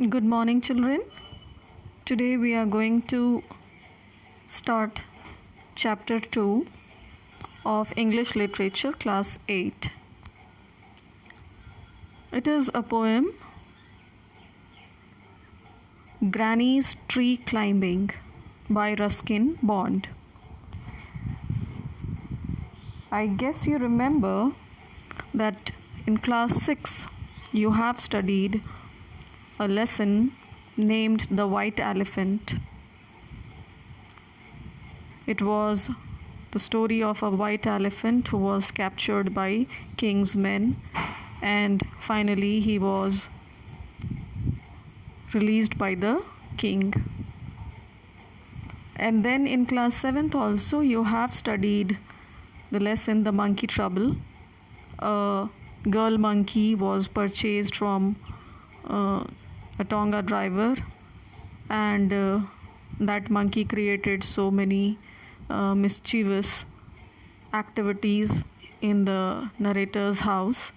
Good morning, children. Today we are going to start chapter 2 of English Literature, class 8. It is a poem, Granny's Tree Climbing by Ruskin Bond. I guess you remember that in class 6 you have studied a lesson named The White Elephant. It was the story of a white elephant who was captured by king's men, and finally he was released by the king. And then in class 7th also you have studied the lesson The Monkey Trouble. A girl monkey was purchased from a Tonga driver, and that monkey created so many mischievous activities in the narrator's house.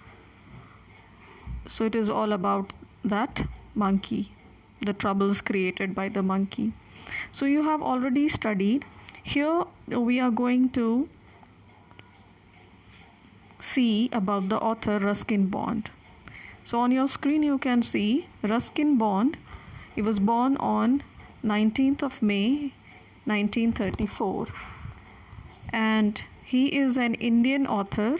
So it is all about that monkey, the troubles created by the monkey. So you have already studied. Here we are going to see about the author Ruskin Bond. So on your screen you can see Ruskin Bond. He was born on 19th of May 1934, and he is an Indian author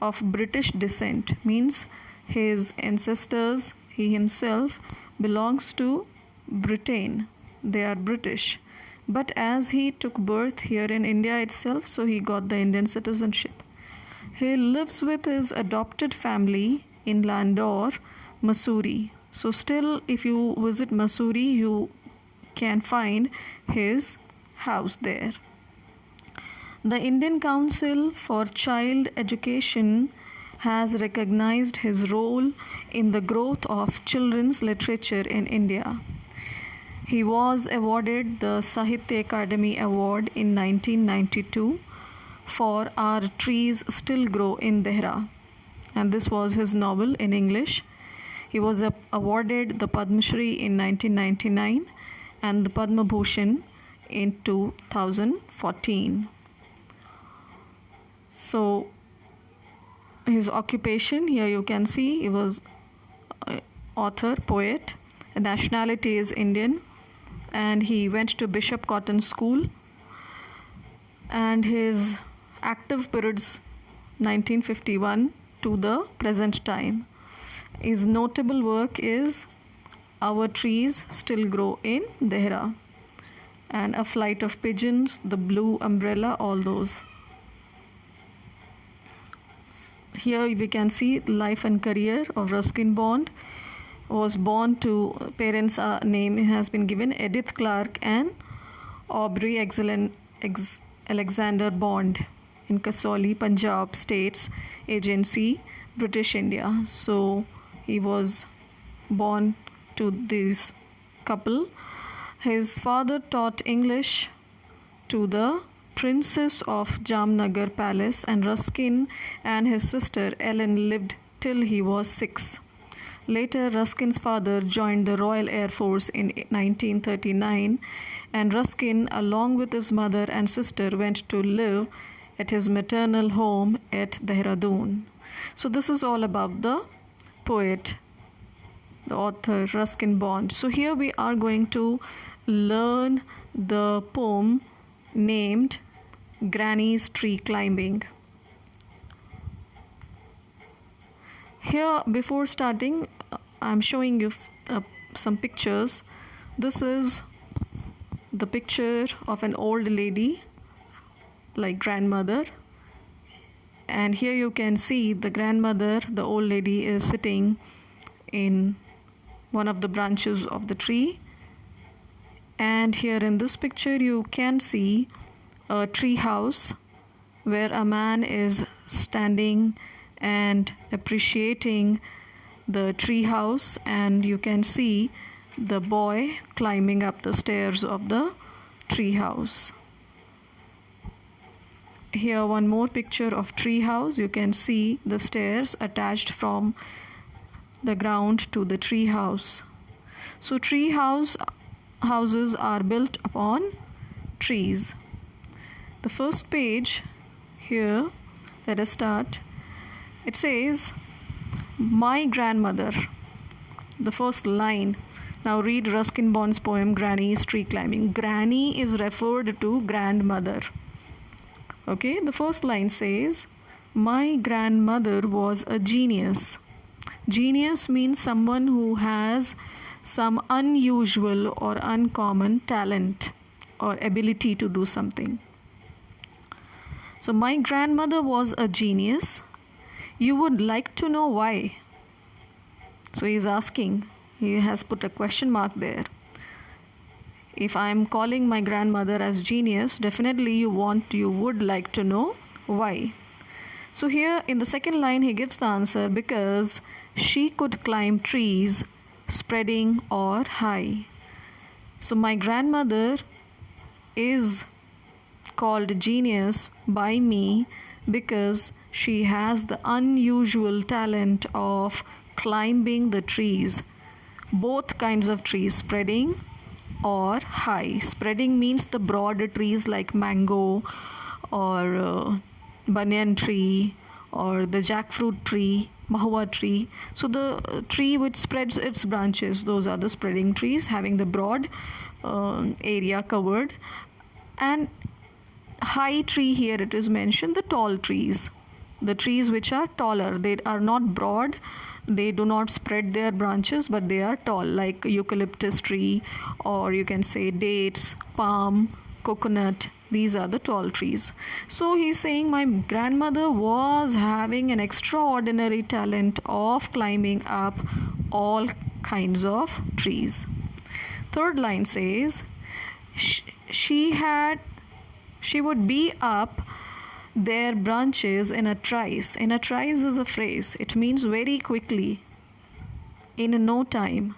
of British descent, means his ancestors, he himself belongs to Britain. They are British, but as he took birth here in India itself, so he got the Indian citizenship. He lives with his adopted family in Landore, Missouri. So still, if you visit Missouri, you can find his house there. The Indian Council for Child Education has recognized his role in the growth of children's literature in India. He was awarded the Sahitya Akademi Award in 1992 for Our Trees Still Grow in Dehra, and this was his novel in English. He was awarded the Padma Shri in 1999 and the Padma Bhushan in 2014. So his occupation, here you can see, he was author, poet, nationality is Indian, and he went to Bishop Cotton School, and his active periods 1951 to the present time. His notable work is Our Trees Still Grow in Dehra and A Flight of Pigeons, The Blue Umbrella, all those. Here we can see life and career of Ruskin Bond. Was born to parents' name has been given Edith Clark and Aubrey Alexander Bond in Kasoli, Punjab States Agency, British India. So he was born to this couple. His father taught English to the Princess of Jamnagar Palace, and Ruskin and his sister Ellen lived till he was 6. Later, Ruskin's father joined the Royal Air Force in 1939, and Ruskin, along with his mother and sister, went to live at his maternal home at Dehradun. So this is all about the poet, the author Ruskin Bond. So here we are going to learn the poem named Granny's Tree Climbing. Here, before starting, I'm showing you some pictures. This is the picture of an old lady, like grandmother, and here you can see the grandmother, the old lady, is sitting in one of the branches of the tree. And here in this picture you can see a tree house where a man is standing and appreciating the tree house, and you can see the boy climbing up the stairs of the tree house. Here one more picture of tree house. You can see the stairs attached from the ground to the tree house. So houses are built upon trees. The first page here, let us start. It says, my grandmother. The first line. Now read Ruskin Bond's poem Granny's Tree Climbing. Granny is referred to grandmother. Okay, the first line says, my grandmother was a genius. Genius means someone who has some unusual or uncommon talent or ability to do something. So my grandmother was a genius. You would like to know why. So he's asking, he has put a question mark there. If I'm calling my grandmother as genius, definitely you would like to know why. So here in the second line he gives the answer, because she could climb trees spreading or high. So my grandmother is called genius by me because she has the unusual talent of climbing the trees, both kinds of trees, spreading or high. Spreading means the broad trees like mango or banyan tree or the jackfruit tree, mahua tree. So the tree which spreads its branches, those are the spreading trees, having the broad area covered. And high tree, here it is mentioned, the tall trees, the trees which are taller. They are not broad, they do not spread their branches, but they are tall, like eucalyptus tree, or you can say dates, palm, coconut. These are the tall trees. So he's saying my grandmother was having an extraordinary talent of climbing up all kinds of trees. Third line says, she would be up their branches in a trice. In a trice is a phrase. It means very quickly, in no time.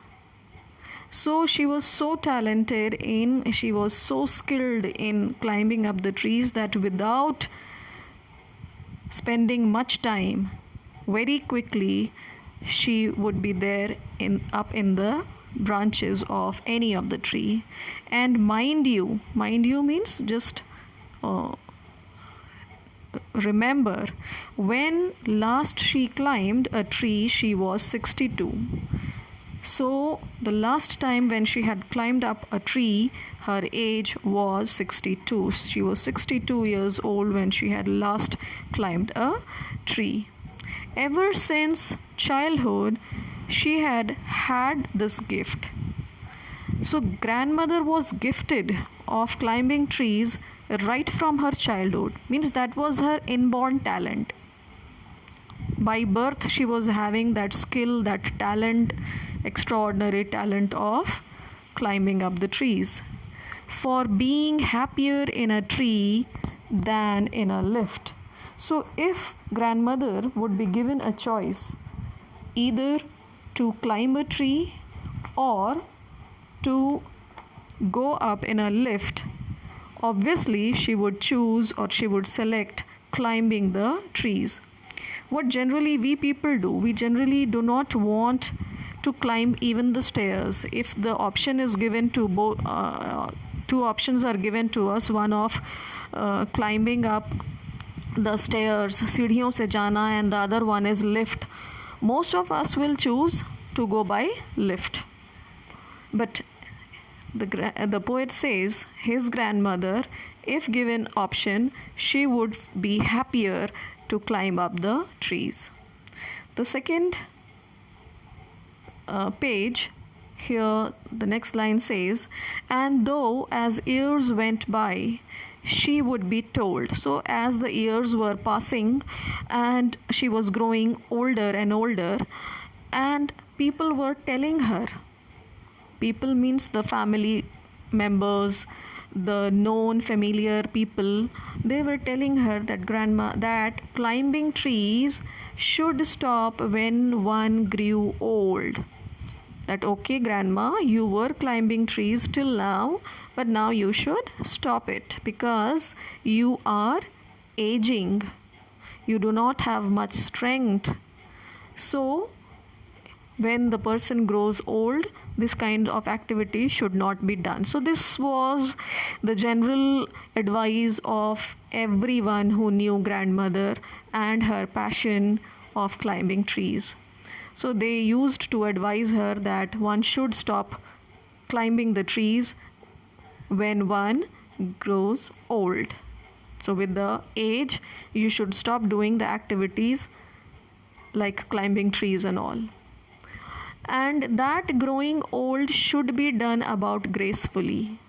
So she was so talented she was so skilled in climbing up the trees that without spending much time, very quickly, she would be there up in the branches of any of the tree. And mind you means just remember, when last she climbed a tree, she was 62. So the last time when she had climbed up a tree, her age was 62. She was 62 years old when she had last climbed a tree. Ever since childhood, she had this gift. So grandmother was gifted of climbing trees right from her childhood. Means that was her inborn talent. By birth, she was having that skill, that talent, extraordinary talent of climbing up the trees. For being happier in a tree than in a lift. So if grandmother would be given a choice, either to climb a tree or to go up in a lift, obviously she would choose, or she would select, climbing the trees. What generally we people do, we generally do not want to climb even the stairs. If the option is given to two options are given to us, one of climbing up the stairs, सीढ़ियों से जाना, and the other one is lift, most of us will choose to go by lift. But the poet says his grandmother, if given option, she would be happier to climb up the trees. The second page, here the next line says, and though as years went by, she would be told. So as the years were passing and she was growing older and older, and people were telling her, people means the family members, the known familiar people, they were telling her that grandma, that climbing trees should stop when one grew old. That okay, grandma, you were climbing trees till now, but now you should stop it because you are aging. You do not have much strength. So when the person grows old, this kind of activity should not be done. So this was the general advice of everyone who knew grandmother and her passion of climbing trees. So they used to advise her that one should stop climbing the trees when one grows old. So with the age, you should stop doing the activities like climbing trees and all. And that growing old should be done about gracefully.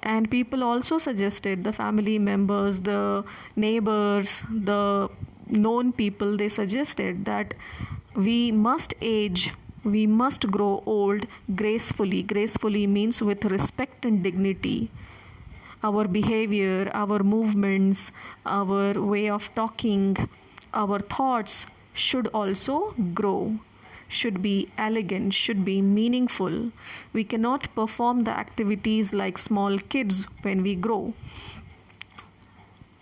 And people also suggested, the family members, the neighbors, the known people, they suggested that we must age, we must grow old gracefully. Gracefully means with respect and dignity. Our behavior, our movements, our way of talking, our thoughts should also grow, should be elegant, should be meaningful. We cannot perform the activities like small kids when we grow.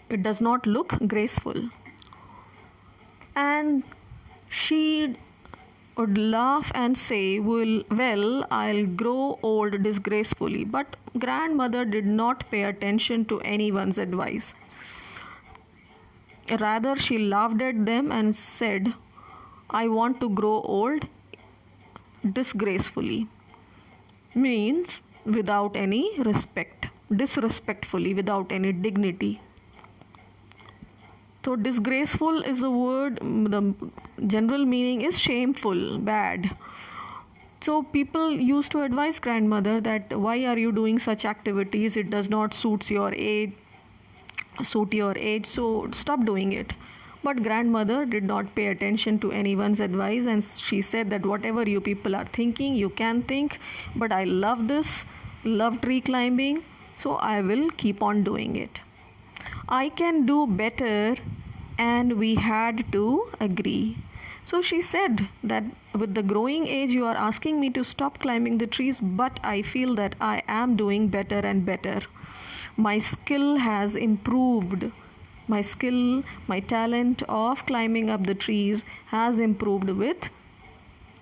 It does not look graceful. And she would laugh and say, well, I'll grow old disgracefully. But grandmother did not pay attention to anyone's advice. Rather, she laughed at them and said, I want to grow old disgracefully. Means without any respect, disrespectfully, without any dignity. So disgraceful is the word, the general meaning is shameful, bad. So people used to advise grandmother that why are you doing such activities? It does not suit your age, so stop doing it. But grandmother did not pay attention to anyone's advice, and she said that whatever you people are thinking, you can think, but I love this, love tree climbing, so I will keep on doing it. I can do better, and we had to agree. So she said that with the growing age, you are asking me to stop climbing the trees, but I feel that I am doing better and better. My skill has improved. My skill, my talent of climbing up the trees has improved with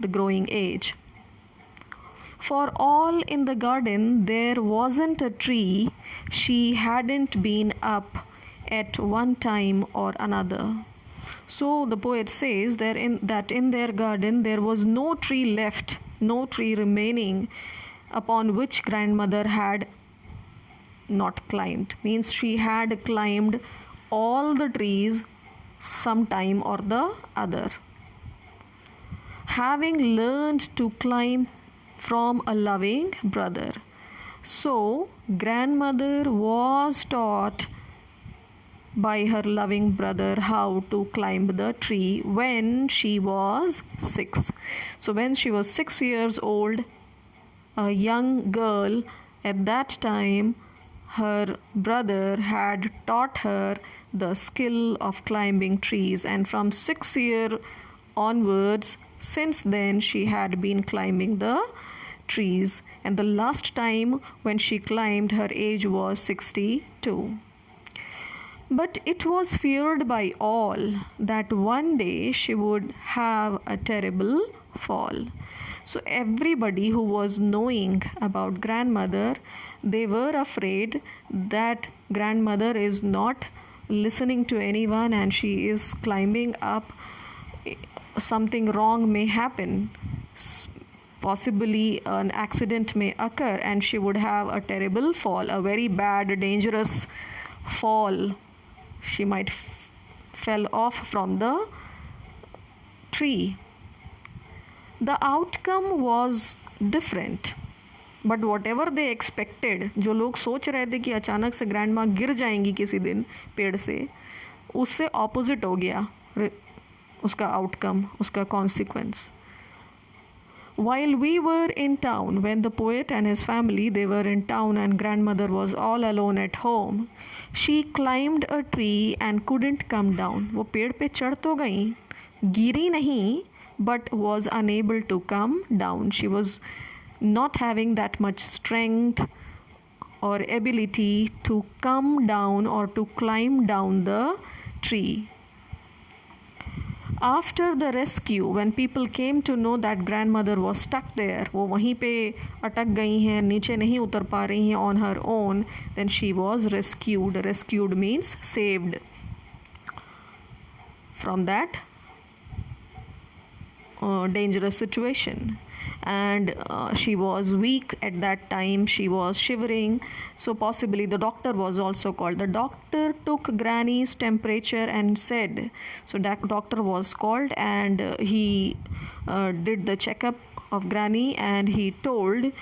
the growing age. For all in the garden, there wasn't a tree she hadn't been up at one time or another. So the poet says that in their garden there was no tree left, no tree remaining upon which grandmother had not climbed. Means she had climbed all the trees sometime or the other. Having learned to climb from a loving brother. So grandmother was taught by her loving brother how to climb the tree when she was 6. So when she was 6 years old, a young girl, at that time her brother had taught her the skill of climbing trees, and from 6 years onwards, since then she had been climbing the trees, and the last time when she climbed her age was 62. But it was feared by all that one day she would have a terrible fall. So everybody who was knowing about grandmother, they were afraid that grandmother is not listening to anyone and she is climbing up. Something wrong may happen. Possibly an accident may occur and she would have a terrible fall, a very bad, dangerous fall. She might fell off from the tree. The outcome was different. But what ever they expected, जो लोग सोच रहे थे कि अचानक से grand माँ गिर जाएंगी किसी दिन पेड़ से, उससे ऑपोजिट हो गया उसका आउटकम, उसका consequence. While we were in town, when the poet and his family, they were in town and grandmother was all alone at home, she climbed a tree and couldn't come down. वो पेड़ पे चढ़ तो गई, गिरी नहीं, but was unable to come down. She was not having that much strength or ability to come down or to climb down the tree. After the rescue, when people came to know that grandmother was stuck there, वो वहीं पे अटक गई हैं, नीचे नहीं उतर पा रही हैं on her own, then she was rescued. Rescued means saved from that dangerous situation. And she was weak at that time, she was shivering, so possibly the doctor was also called. The doctor took granny's temperature and said, so that doctor was called, and he did the checkup of granny, and he told,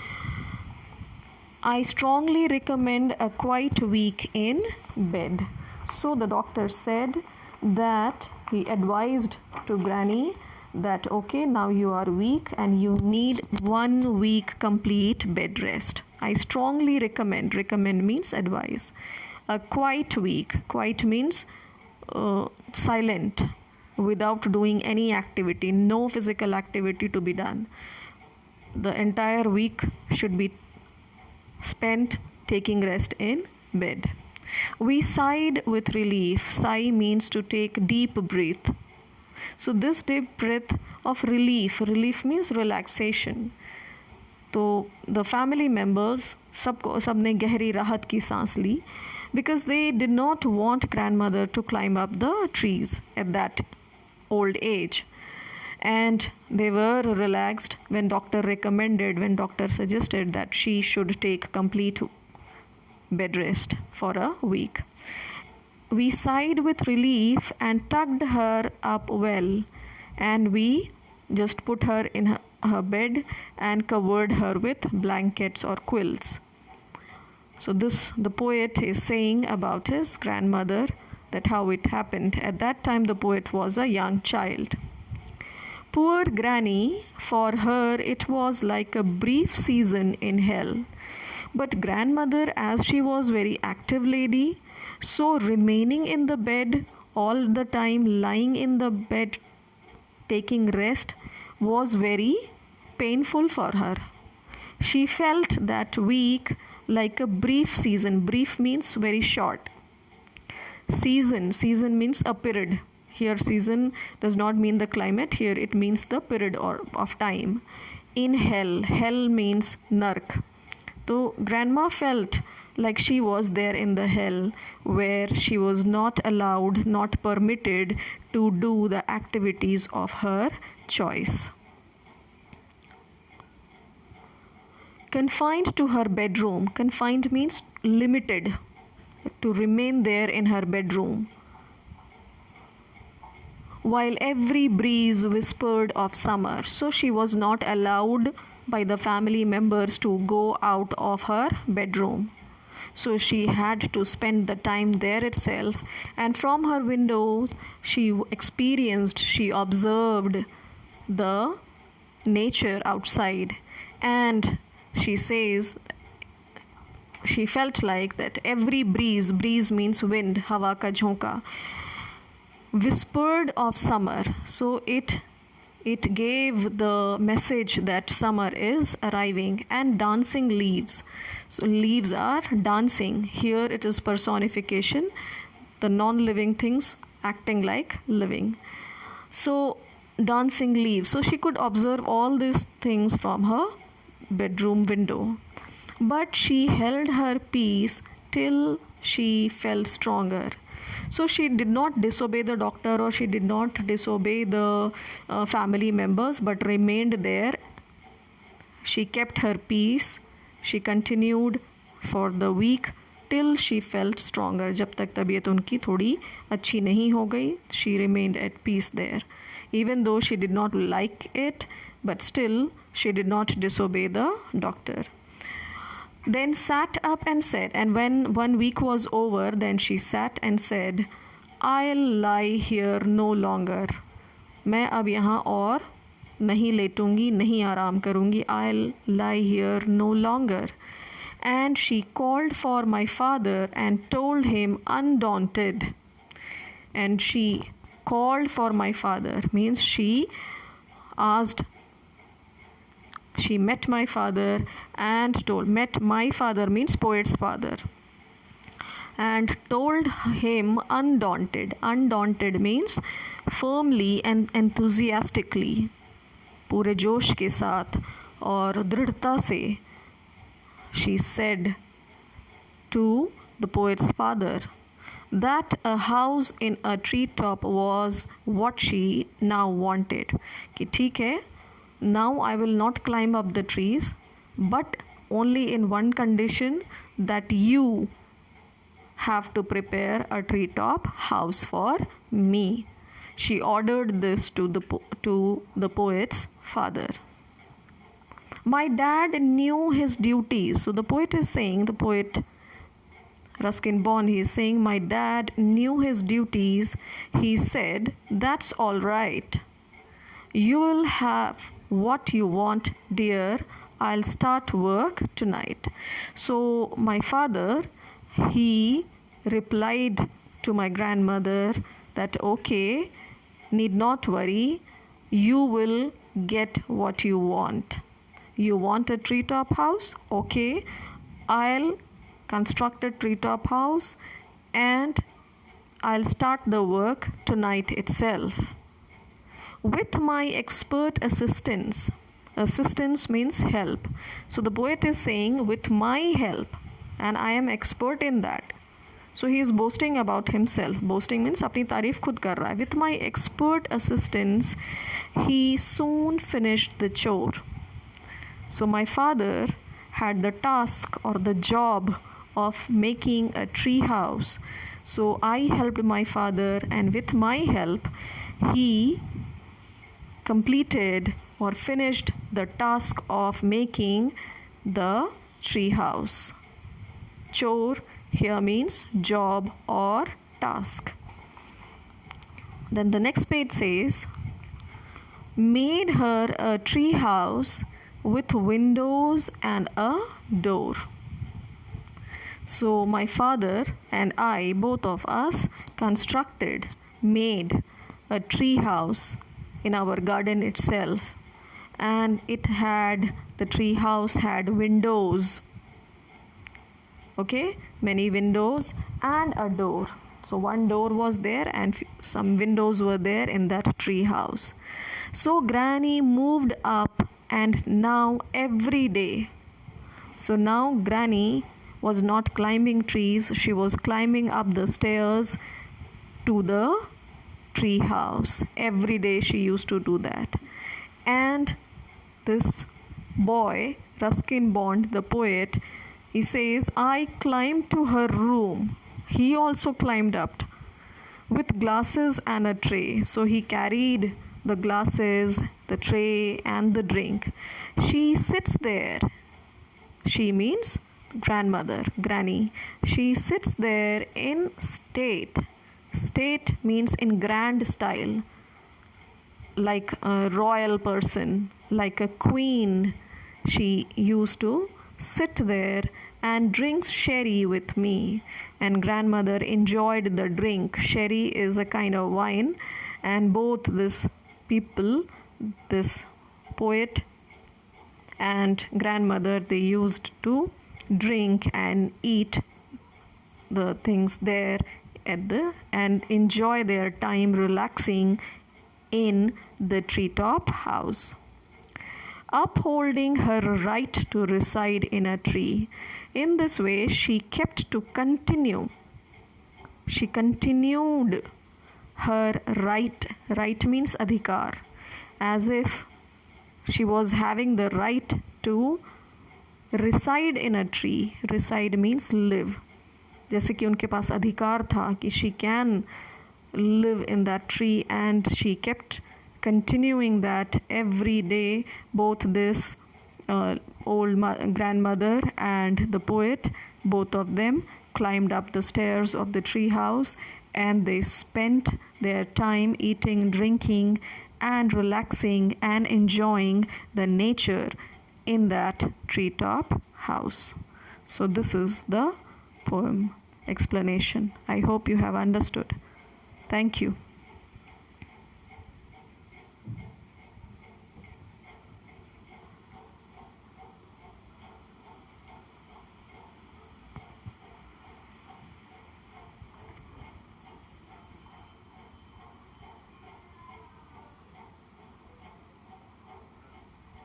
I strongly recommend a quiet week in bed. So the doctor said that he advised to granny that okay, now you are weak and you need 1 week complete bed rest. I strongly recommend. Recommend means advise. A quiet week. Quiet means silent, without doing any activity, no physical activity to be done. The entire week should be spent taking rest in bed. We sighed with relief. Sigh means to take deep breath. So this deep breath of relief means relaxation. तो the family members सबने गहरी राहत की सांस ली, because they did not want grandmother to climb up the trees at that old age, and they were relaxed when doctor suggested that she should take complete bed rest for a week. We sighed with relief and tucked her up well, and we just put her in her bed and covered her with blankets or quilts. So this, the poet is saying about his grandmother, that how it happened. At that time the poet was a young child. Poor granny, for her it was like a brief season in hell. But grandmother, as she was very active lady, so remaining in the bed all the time, lying in the bed taking rest, was very painful for her. She felt that week like a brief season. Brief means very short. Season means a period. Here season does not mean the climate, here it means the period of time. In hell means nark. So grandma felt like she was there in the hell, where she was not allowed, not permitted to do the activities of her choice. Confined to her bedroom. Confined means limited, to remain there in her bedroom. While every breeze whispered of summer. So she was not allowed by the family members to go out of her bedroom. So she had to spend the time there itself, and from her windows she observed the nature outside, and she says she felt like that every breeze means wind, hawa ka jhonka, whispered of summer. So it gave the message that summer is arriving. And dancing leaves. So leaves are dancing. Here it is personification, the non-living things acting like living. So dancing leaves. So she could observe all these things from her bedroom window. But she held her peace till she felt stronger. So she did not disobey the doctor, or she did not disobey the family members, but remained there. She kept her peace. She continued for the week till she felt stronger. जब तक तबीयत उनकी थोड़ी अच्छी नहीं हो गई, she remained at peace there. Even though she did not like it, but still she did not disobey the doctor. Then sat up and said, and when 1 week was over, then she sat and said, I'll lie here no longer. मैं अब यहाँ और नहीं लेटूंगी, नहीं आराम करूंगी. I'll lie here no longer. And she called for my father and told him undaunted. And she called for my father means she met my father and told. Met my father means poet's father. and told him undaunted. Undaunted means firmly and enthusiastically, पूरे जोश के साथ और दृढ़ता से. She said to the poet's father that a house in a treetop was what she now wanted. कि ठीक है, now I will not climb up the trees, but only in one condition, that you have to prepare a treetop house for me. She ordered this to the poet's father. My dad knew his duties. So the poet is saying, the poet Ruskin Bond, he is saying, my dad knew his duties. He said, that's all right. You will have what you want, dear. I'll start work tonight. So my father, he replied to my grandmother that, okay, need not worry, you will get what you want. You want a treetop house? Okay, I'll construct a treetop house and I'll start the work tonight itself. With my expert assistance. Assistance means help. So the poet is saying, with my help, and I am expert in that. So he is boasting about himself. Boasting means अपनी तारीफ खुद कर रहा है. With my expert assistance, he soon finished the chore. So my father had the task or the job of making a tree house. So I helped my father, and with my help, he completed or finished the task of making the tree house. Chore here means job or task. Then the next page says, made her a tree house with windows and a door. So my father and I, both of us, made a tree house in our garden itself, and the tree house had windows. Okay, many windows and a door. So one door was there and some windows were there in that tree house. So Granny moved up, and now every day. So now Granny was not climbing trees, she was climbing up the stairs to the tree house. Every day she used to do that. And this boy, Ruskin Bond, the poet, he says, I climbed to her room. He also climbed up with glasses and a tray. So he carried the glasses, the tray, and the drink. She sits there. She means grandmother, Granny. She sits there in state. State means in grand style, like a royal person, like a queen. She used to sit there and drinks sherry with me, and grandmother enjoyed the drink. Sherry is a kind of wine, and both this people, this poet and grandmother, they used to drink and eat the things there and enjoy their time relaxing in the treetop house, upholding her right to reside in a tree. In this way, she continued her right. Right means adhikar, as if she was having the right to reside in a tree. Reside means live. जैसे कि उनके पास अधिकार था कि she can live in that tree, and she kept continuing that every day. Both this old grandmother and the poet, both of them climbed up the stairs of the tree house, and they spent their time eating, drinking, and relaxing and enjoying the nature in that treetop house. So this is the poem explanation. I hope you have understood. Thank you.